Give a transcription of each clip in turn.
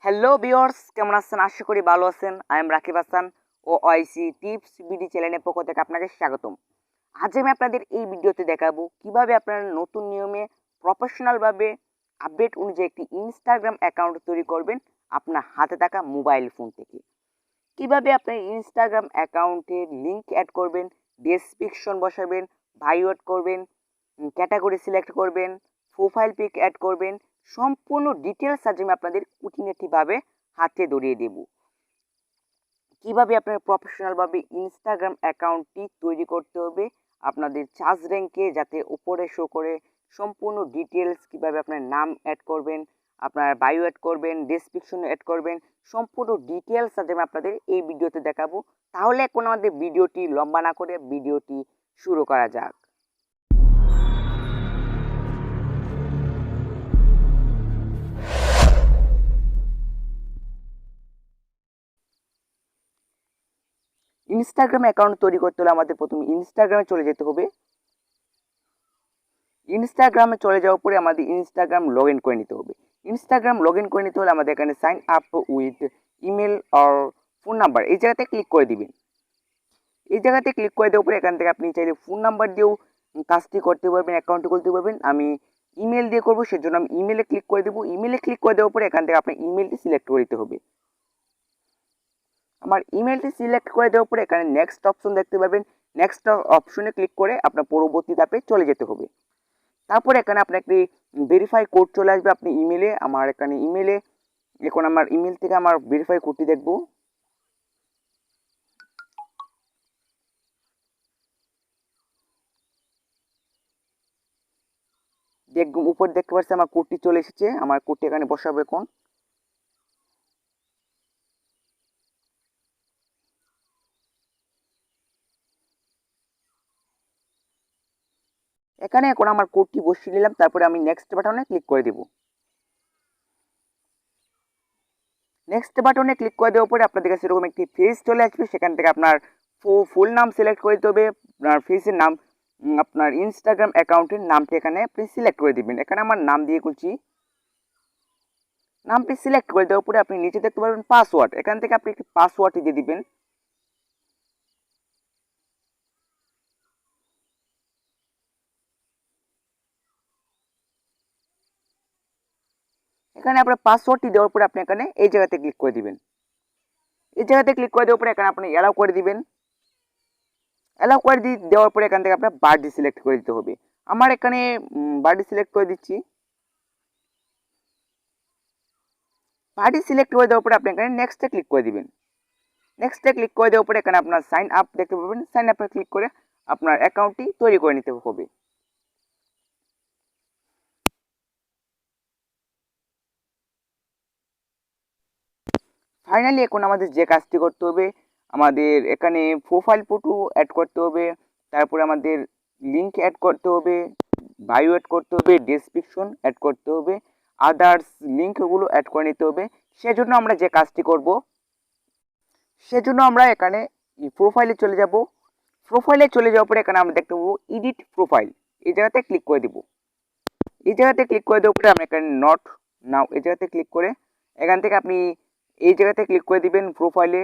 Hello viewers, কেমন আছেন? আশা করি ভালো আছেন। আই এম রাকিব হাসান ও ওআইসি টিপস বিডি চ্যানেলের পক্ষ থেকে আপনাকে স্বাগতম। আজ আমি আপনাদের এই ভিডিওতে দেখাবো কিভাবে আপনারা নতুন নিয়মে প্রফেশনালভাবে আপডেট অনুযায়ী একটি ইনস্টাগ্রাম অ্যাকাউন্ট তৈরি করবেন আপনার হাতে থাকা মোবাইল ফোন থেকে। কিভাবে আপনার ইনস্টাগ্রাম অ্যাকাউন্টের লিঙ্ক অ্যাড করবেন, ডেসক্রিপশন বসাবেন, বায়ো অ্যাড করবেন, ক্যাটাগরি সিলেক্ট করবেন, প্রোফাইল পিক অ্যাড করবেন, সম্পূর্ণ ডিটেলস আজ আমি আপনাদের খুঁটিনাটিভাবে হাতে ধরিয়ে দেব। কিভাবে আপনার প্রফেশনালভাবে ইনস্টাগ্রাম অ্যাকাউন্টটি তৈরি করতে হবে আপনাদের সার্চ র্যাঙ্কে যাতে উপরে শো করে, সম্পূর্ণ ডিটেলস কিভাবে আপনার নাম অ্যাড করবেন, আপনার বায়ো অ্যাড করবেন, ডেসক্রিপশন অ্যাড করবেন, সম্পূর্ণ ডিটেলস আজ আমি আপনাদের এই ভিডিওতে দেখাবো। তাহলে এখন আমাদের ভিডিওটি লম্বা না করে ভিডিওটি শুরু করা যাক। ইনস্টাগ্রাম অ্যাকাউন্ট তৈরি করতে হলে আমাদের প্রথমে ইনস্টাগ্রামে চলে যেতে হবে। ইনস্টাগ্রামে চলে যাওয়ার পরে আমাদের ইনস্টাগ্রাম লগ ইন করে নিতে হবে। ইনস্টাগ্রাম লগ ইন করে নিতে হলে আমাদের এখানে sign up with email or phone number এই জায়গাতে ক্লিক করে দিবেন। এই জায়গাতে ক্লিক করে দেওয়ার পরে এখান থেকে আপনি চাইলে ফোন নাম্বার দিয়েও কাজটি করতে পারবেন, অ্যাকাউন্টটি খুলতে পারবেন। আমি ইমেল দিয়ে করবো, সেজন্য আমি ইমেলে ক্লিক করে দেবো। ইমেলে ক্লিক করে দেওয়ার পরে এখান থেকে আপনার ইমেলটি সিলেক্ট করে দিতে হবে। আমার ইমেলটি সিলেক্ট করে দেওয়ার পরে এখানে নেক্সট অপশন দেখতে পাবেন। নেক্সট অপশনে ক্লিক করে আপনার পরবর্তী ধাপে চলে যেতে হবে। তারপরে এখানে আপনার একটি ভেরিফাই কোড চলে আসবে আপনি ইমেলে। আমার এখানে ইমেলে এখন আমার ইমেল থেকে আমার ভেরিফাই কোডটি দেখব। উপর দেখতে পাচ্ছি আমার কোডটি চলে এসেছে। আমার কোডটি এখানে বসাবো এখন। এখানে এখন আমার কোডটি বসিয়ে নিলাম। তারপরে আমি নেক্সট বাটনে ক্লিক করে দেব। নেক্সট বাটনে ক্লিক করে দেওয়ার পরে আপনাদের কাছে এরকম একটি পেজ চলে আসবে। সেখান থেকে আপনার ফুল নাম সিলেক্ট করে দিতে হবে। আপনার ফেসের নাম, আপনার ইনস্টাগ্রাম অ্যাকাউন্টের নামটি এখানে আপনি সিলেক্ট করে দিবেন। এখানে আমার নাম দিয়ে খুলছি। নামটি সিলেক্ট করে দেওয়ার পরে আপনি নিচে দেখতে পারবেন পাসওয়ার্ড। এখান থেকে আপনি একটি পাসওয়ার্ডটি দিয়ে দিবেন। এখানে আপনার পাসওয়ার্ডটি দেওয়ার পরে আপনি এখানে এই জায়গাতে ক্লিক করে দিবেন। এই জায়গাতে ক্লিক করে দেওয়ার পরে এখানে আপনি অ্যালাউ করে দিবেন। অ্যালাউ করে দেওয়ার পরে এখান থেকে আপনার বার্থডে সিলেক্ট করে দিতে হবে। আমার এখানে বার্থডে সিলেক্ট করে দিচ্ছি। বার্থডে সিলেক্ট করে দেওয়ার পরে আপনি এখানে নেক্সটে ক্লিক করে দিবেন। নেক্সটে ক্লিক করে দেওয়ার পরে এখানে আপনার সাইন আপ দেখতে পাবেন। সাইন আপে ক্লিক করে আপনার অ্যাকাউন্টটি তৈরি করে নিতে হবে। ফাইনালি এখন আমাদের যে কাজটি করতে হবে, আমাদের এখানে প্রোফাইল ফটো অ্যাড করতে হবে, তারপরে আমাদের লিঙ্ক অ্যাড করতে হবে, বায়ো অ্যাড করতে হবে, ডেসক্রিপশন অ্যাড করতে হবে, আদার্স লিঙ্কগুলো অ্যাড করে নিতে হবে। সেজন্য আমরা যে কাজটি করব, সেজন্য আমরা এখানে প্রোফাইলে চলে যাব। প্রোফাইলে চলে যাওয়ার পরে এখানে আমরা দেখতে পাবো এডিট প্রোফাইল। এই জায়গাতে ক্লিক করে দিব। এই জায়গাতে ক্লিক করে দেওয়ার পরে আমরা এখানে নট নাও এই জায়গাতে ক্লিক করে এখান থেকে আপনি এই জায়গাতে ক্লিক করে দিবেন প্রোফাইলে,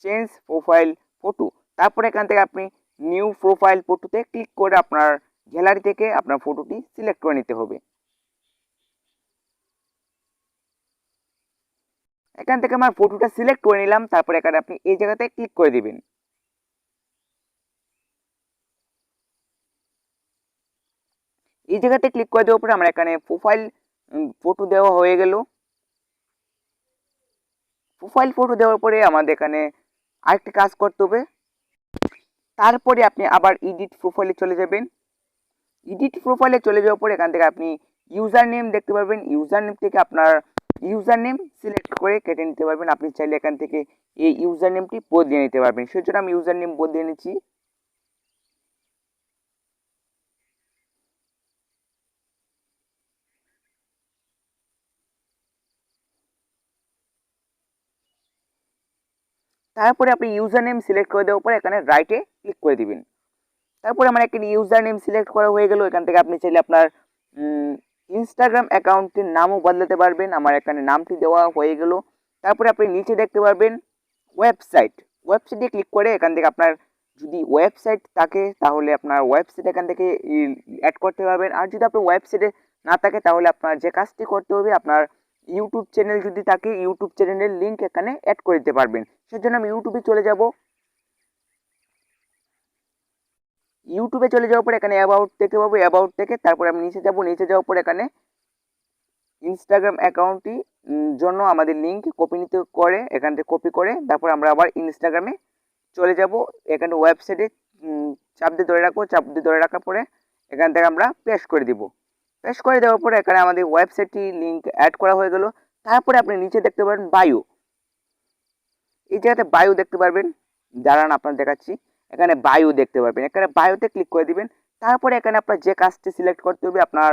চেঞ্জ প্রোফাইল ফটো। তারপরে এখান থেকে আপনি নিউ প্রোফাইল ফটোতে ক্লিক করে আপনার গ্যালারি থেকে আপনার ফটোটি সিলেক্ট করে নিতে হবে। এখান থেকে আমার ফটোটা সিলেক্ট করে নিলাম। তারপরে এখানে আপনি এই জায়গাতে ক্লিক করে দিবেন। এই জায়গাতে ক্লিক করে দেওয়ার পরে আমরা এখানে প্রোফাইল ফটো দেওয়া হয়ে গেল। প্রোফাইল ফটো দেওয়ার পরে আমাদের এখানে আরেকটি কাজ করতে হবে। তারপরে আপনি আবার এডিট প্রোফাইলে চলে যাবেন। এডিট প্রোফাইলে চলে যাওয়ার পরে এখান থেকে আপনি ইউজার নেম দেখতে পারবেন। ইউজার নেম থেকে আপনার ইউজার নেম সিলেক্ট করে কেটে নিতে পারবেন। আপনি চাইলে এখান থেকে এই ইউজার নেমটি বদলিয়ে নিতে পারবেন। সেজন্য আমি ইউজার নেম বদলিয়ে নিচ্ছি। তারপরে আপনি ইউজার নেম সিলেক্ট করে দেওয়ার পরে এখানে রাইটে ক্লিক করে দিবেন। তারপরে আমার একটি ইউজার নেম সিলেক্ট করা হয়ে গেল। এখান থেকে আপনি চাইলে আপনার ইনস্টাগ্রাম অ্যাকাউন্টের নামও বদলাতে পারবেন। আমার এখানে নামটি দেওয়া হয়ে গেল। তারপরে আপনি নিচে দেখতে পারবেন ওয়েবসাইট। ওয়েবসাইটে ক্লিক করে এখান থেকে আপনার যদি ওয়েবসাইট থাকে তাহলে আপনার ওয়েবসাইট এখান থেকে অ্যাড করতে পারবেন। আর যদি আপনার ওয়েবসাইটে না থাকে তাহলে আপনার যে কাজটি করতে হবে, আপনার ইউটিউব চ্যানেল যদি থাকে ইউটিউব চ্যানেলের লিঙ্ক এখানে অ্যাড করে দিতে পারবেন। সেজন্য আমি ইউটিউবে চলে যাব। ইউটিউবে চলে যাওয়ার পর এখানে অ্যাবাউট দেখতে পাবো। অ্যাবাউট থেকে তারপরে আমি নিচে যাব। নিচে যাওয়ার পর এখানে ইনস্টাগ্রাম অ্যাকাউন্টটি জন্য আমাদের লিঙ্ক কপি নিতে করে এখান থেকে কপি করে তারপর আমরা আবার ইনস্টাগ্রামে চলে যাব। এখানে ওয়েবসাইটে চাপ দিয়ে ধরে রাখবো। চাপ দিয়ে ধরে রাখার পরে এখান থেকে আমরা পেস্ট করে দিব। পেস্ট করে দেওয়ার পরে এখানে আমাদের ওয়েবসাইটটি লিঙ্ক অ্যাড করা হয়ে গেল। তারপরে আপনি নিচে দেখতে পারবেন বায়ো। এই জায়গাতে বায়ো দেখতে পারবেন। দাঁড়ান আপনার দেখাচ্ছি। এখানে বায়ো দেখতে পারবেন। এখানে বায়োতে ক্লিক করে দিবেন। তারপরে এখানে আপনার যে কাজটি সিলেক্ট করতে হবে, আপনার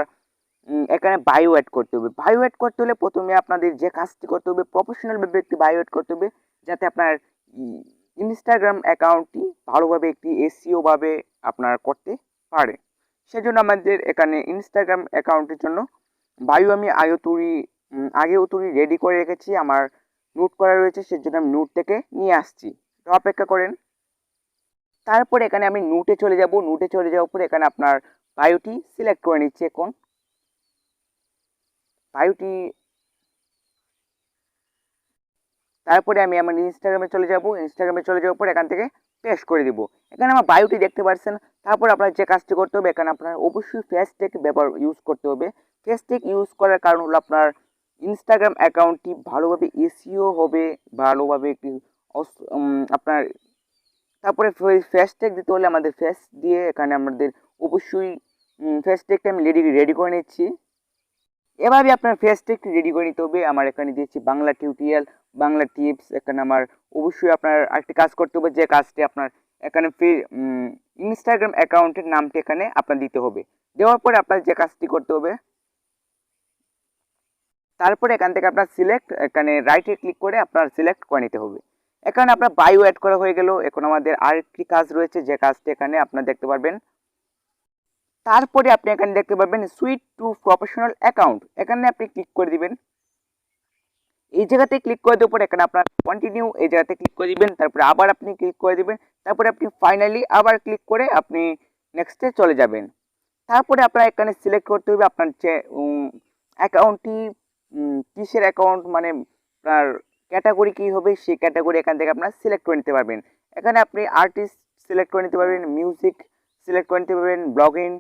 এখানে বায়ো অ্যাড করতে হবে। বায়ো অ্যাড করতে হলে প্রথমে আপনাদের যে কাজটি করতে হবে প্রফেশনালভাবে একটি বায়ো অ্যাড করতে হবে, যাতে আপনার ইনস্টাগ্রাম অ্যাকাউন্টটি ভালোভাবে একটি এসইও ভাবে আপনার করতে পারে। সেজন্য আমাদের এখানে ইনস্টাগ্রাম অ্যাকাউন্টের জন্য বায়ো আমি আগেও তৈরি রেডি করে রেখেছি, আমার নোট করা রয়েছে, সেজন্য আমি নোট থেকে নিয়ে আসছি। তো অপেক্ষা করেন। তারপর এখানে আমি নোটে চলে যাব। নোটে চলে যাওয়ার পর এখানে আপনার বায়োটি সিলেক্ট করে নিচ্ছি। এখন বায়োটি তারপরে আমি আমার ইনস্টাগ্রামে চলে যাব। ইনস্টাগ্রামে চলে যাওয়ার পর এখান থেকে পেস্ট করে দিব। এখানে আমার বায়োটি দেখতে পাচ্ছেন। তারপর আপনার যে কাজটি করতে হবে, এখানে আপনার অবশ্যই ফেসটেক ইউজ করতে হবে। ফেসটেক ইউজ করার কারণ হলো আপনার ইনস্টাগ্রাম অ্যাকাউন্টটি ভালোভাবে এসইও হবে, ভালোভাবে একটি আপনার তারপরে ফেসটেক দিতে হলে আমাদের ফেস দিয়ে এখানে আমাদের অবশ্যই ফেসটেকটা আমি রেডি করে নিচ্ছি। এভাবে আপনার ফেসটেকটি রেডি করে নিতে হবে। আমার এখানে দিয়েছি বাংলা টিউটোরিয়াল, বাংলা টিপস। এখানে আমার অবশ্যই আপনার আরেকটি কাজ করতে হবে, যে কাজটি আপনার এখানে ইনস্টাগ্রাম অ্যাকাউন্টের নামটি এখানে আপনার দিতে হবে। দেওয়ার পরে আপনার যে কাজটি করতে হবে, তারপরে এখান থেকে আপনার এখানে রাইটে ক্লিক করে আপনার সিলেক্ট করে নিতে হবে। এখানে আপনার বায়ো অ্যাড করা হয়ে গেল। এখন আমাদের আরেকটি কাজ রয়েছে, যে কাজটি এখানে আপনার দেখতে পারবেন। তারপরে আপনি এখানে দেখতে পারবেন সুইচ টু প্রফেশনাল অ্যাকাউন্ট। এখানে আপনি ক্লিক করে দিবেন। এই জায়গাতে ক্লিক করে দেওয়ার পর এখানে আপনার কন্টিনিউ এই জায়গাতে ক্লিক করে দিবেন। তারপরে আবার আপনি ক্লিক করে দিবেন। তারপরে আপনি ফাইনালি আবার ক্লিক করে আপনি নেক্সটে চলে যাবেন। তারপরে আপনার এখানে সিলেক্ট করতে হবে আপনার যে অ্যাকাউন্টটি কিসের অ্যাকাউন্ট, মানে আপনার ক্যাটাগরি কী হবে, সেই ক্যাটাগরি এখান থেকে আপনার সিলেক্ট করে নিতে পারবেন। এখানে আপনি আর্টিস্ট সিলেক্ট করে নিতে পারবেন, মিউজিক সিলেক্ট করে নিতে পারবেন, ব্লগিং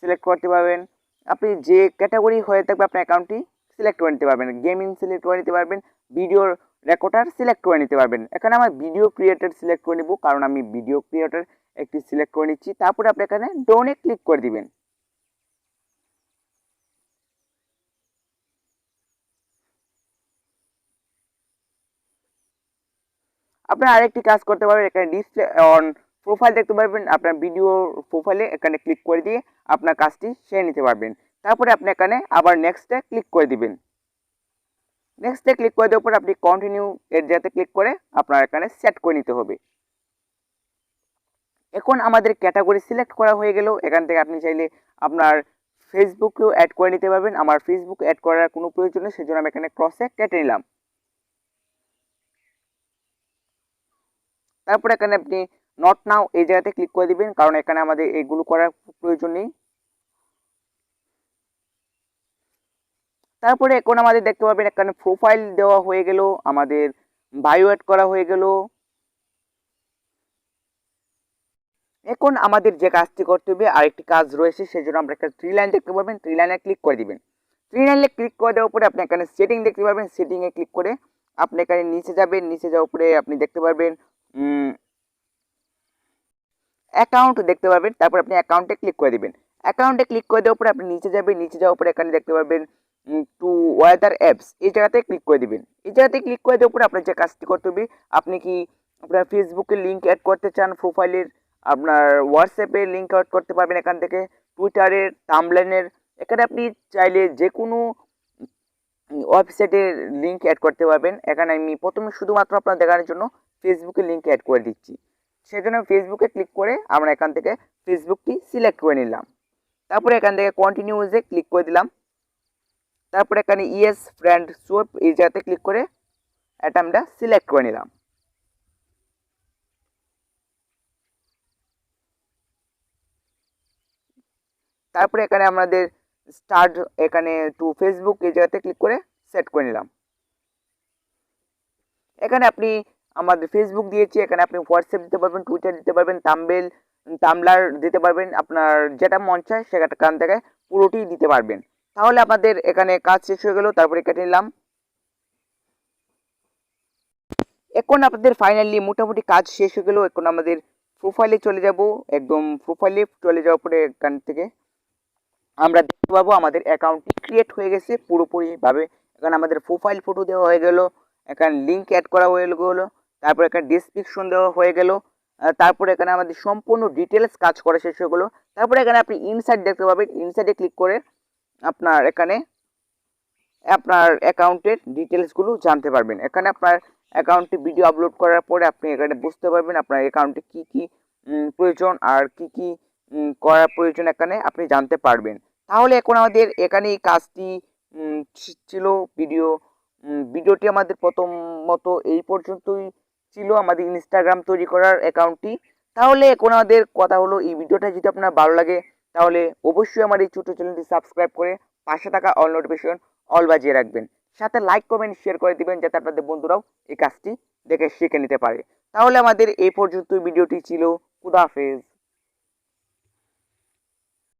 সিলেক্ট করতে পারবেন। আপনি যে ক্যাটাগরি হয়ে থাকবে আপনার অ্যাকাউন্টটি সিলেক্ট করে নিতে পারবেন। গেমিং সিলেক্ট করে নিতে পারবেন, ভিডিও রেকর্ডার সিলেক্ট করে নিতে পারবেন। এখানে আমার ভিডিও ক্রিয়েটর সিলেক্ট করে নেব, কারণ আমি ভিডিও ক্রিয়েটর একটি সিলেক্ট করে নিচ্ছি। তারপরে আপনি এখানে ডোনে ক্লিক করে দিবেন। আপনার আরেকটি কাজ করতে পারবেন, এখানে ডিসপ্লে অন প্রোফাইল দেখতে পারবেন। আপনার ভিডিও প্রোফাইলে এখানে ক্লিক করে দিয়ে আপনার কাজটি সেরে নিতে পারবেন। তারপরে আপনি এখানে আবার নেক্সটে ক্লিক করে দিবেন। নেক্সটে ক্লিক করে দেওয়ার পর আপনি কন্টিনিউ এর জায়গাতে ক্লিক করে আপনার এখানে সেট করে নিতে হবে। এখন আমাদের ক্যাটাগরি সিলেক্ট করা হয়ে গেল। এখান থেকে আপনি চাইলে আপনার ফেসবুকেও অ্যাড করে নিতে পারবেন। আমার ফেসবুক অ্যাড করার কোনো প্রয়োজন নেই, সেজন্য আমি এখানে ক্রসে কেটে নিলাম। তারপরে এখানে আপনি নট নাও এই জায়গাতে ক্লিক করে দিবেন, কারণ এখানে আমাদের এগুলো করার প্রয়োজন নেই। তারপরে এখন আমাদের দেখতে পাবেন এখানে প্রোফাইল দেওয়া হয়ে গেল, আমাদের বায়ো অ্যাড করা হয়ে গেল। এখন আমাদের যে কাজটি করতে হবে, আরেকটি কাজ রয়েছে, সেজন্য আমরা একটা থ্রি লাইন দেখতে পাবেন। থ্রি লাইনে ক্লিক করে দিবেন। থ্রি লাইনে ক্লিক করে দেওয়ার পরে আপনি এখানে সেটিং দেখতে পাবেন। সেটিংয়ে ক্লিক করে আপনি এখানে নিচে যাবেন। নিচে যাওয়ার পরে আপনি দেখতে পারবেন অ্যাকাউন্ট দেখতে পারবেন। তারপর আপনি অ্যাকাউন্টে ক্লিক করে দিবেন। অ্যাকাউন্টে ক্লিক করে দেওয়ার পরে আপনি নিচে যাবেন। নিচে যাওয়ার পরে এখানে দেখতে পারবেন টু ওয়েদার অ্যাপস, এই জায়গাতে ক্লিক করে দিবেন। এই জায়গাতে ক্লিক করে দেওয়ার পরে আপনার যে কাজটি করতে হবে, আপনি কি আপনার ফেসবুকে লিঙ্ক অ্যাড করতে চান প্রোফাইলের, আপনার হোয়াটসঅ্যাপের লিঙ্ক অ্যাড করতে পারবেন এখান থেকে, টুইটারের, টাম্বলাইনের, এখানে আপনি চাইলে যে কোনো ওয়েবসাইটের লিঙ্ক অ্যাড করতে পারবেন। এখানে আমি প্রথমে শুধুমাত্র আপনার দেখানোর জন্য ফেসবুকের লিঙ্ক অ্যাড করে দিচ্ছি। সেজন্য ফেসবুকে ক্লিক করে আমরা এখান থেকে ফেসবুকটি সিলেক্ট করে নিলাম। তারপরে এখান থেকে কন্টিনিউজে ক্লিক করে দিলাম। তারপরে এখানে ইয়েস ফ্রেন্ড সোপ এই জায়গাতে ক্লিক করে এটা আমরা সিলেক্ট করে নিলাম। তারপরে এখানে আমাদের স্টার্ট এখানে টু ফেসবুক এই জায়গাতে ক্লিক করে সেট করে নিলাম। এখানে আপনি আমাদের ফেসবুক দিয়েছি, এখানে আপনি হোয়াটসঅ্যাপ দিতে পারবেন, টুইটার দিতে পারবেন, তামলার দিতে পারবেন, আপনার যেটা মন চায় সেখান থেকে পুরোটি দিতে পারবেন। তাহলে আমাদের এখানে কাজ শেষ হয়ে গেল। তারপরে কেটে নিলাম। এখন আপনাদের ফাইনালি মোটামুটি কাজ শেষ হয়ে গেল। এখন আমাদের প্রোফাইলে চলে যাব। একদম প্রোফাইলে চলে যাওয়ার পরে এখান থেকে আমরা দেখতে পাবো আমাদের অ্যাকাউন্টটি ক্রিয়েট হয়ে গেছে পুরোপুরিভাবে। এখানে আমাদের প্রোফাইল ফটো দেওয়া হয়ে গেল, এখানে লিঙ্ক অ্যাড করা হয়ে গেলো, তারপর এখানে ডিসক্রিপশন দেওয়া হয়ে গেল, তারপরে এখানে আমাদের সম্পূর্ণ ডিটেলস কাজ করা শেষ হয়ে গেলো। তারপরে এখানে আপনি ইনসাইট দেখতে পাবেন, ইনসাইটে ক্লিক করে আপনার এখানে আপনার অ্যাকাউন্টের ডিটেলসগুলো জানতে পারবেন। এখানে আপনার অ্যাকাউন্টে ভিডিও আপলোড করার পরে আপনি এখানে বুঝতে পারবেন আপনার অ্যাকাউন্টে কী কী প্রয়োজন আর কি কি করার প্রয়োজন এখানে আপনি জানতে পারবেন। তাহলে এখন আমাদের এখানে এই কাজটি ছিল। ভিডিওটি আমাদের প্রথমত এই পর্যন্তই ছিল, আমাদের ইনস্টাগ্রাম তৈরি করার অ্যাকাউন্টটি। তাহলে এখন আমাদের কথা হলো, এই ভিডিওটা যদি আপনার ভালো লাগে তাহলে অবশ্যই আমার এই ছোটো চ্যানেলটি সাবস্ক্রাইব করে পাশে থাকা অল নোটিফিকেশন অল বাজিয়ে রাখবেন। সাথে লাইক কমেন্ট শেয়ার করে দিবেন যাতে আপনাদের বন্ধুরাও এই কাজটি দেখে শিখে নিতে পারে। তাহলে আমাদের এই পর্যন্ত ভিডিওটি ছিল। খুদা হাফেজ।